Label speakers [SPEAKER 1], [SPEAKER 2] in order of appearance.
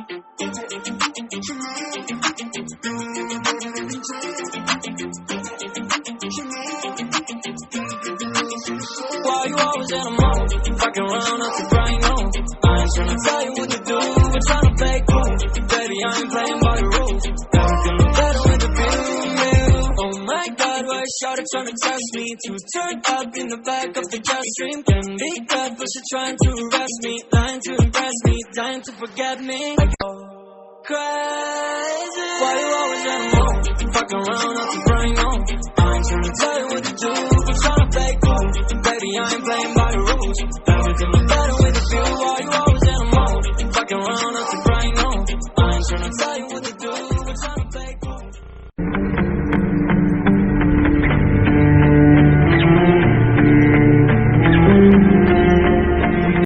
[SPEAKER 1] Why you always in a mode? Fucking around up to crying on. I ain't tryna tell you what to do, we're tryna play cool. Baby, I ain't playing by the rules. Everything look better with the view. Oh my God, why shawty tryna test me? To turn up in the back of the jet stream. Can be good, but she trying to arrest me. Lying to impress me, dying to forget me. Crazy. Why you always in a mode? Fucking around up to crying on.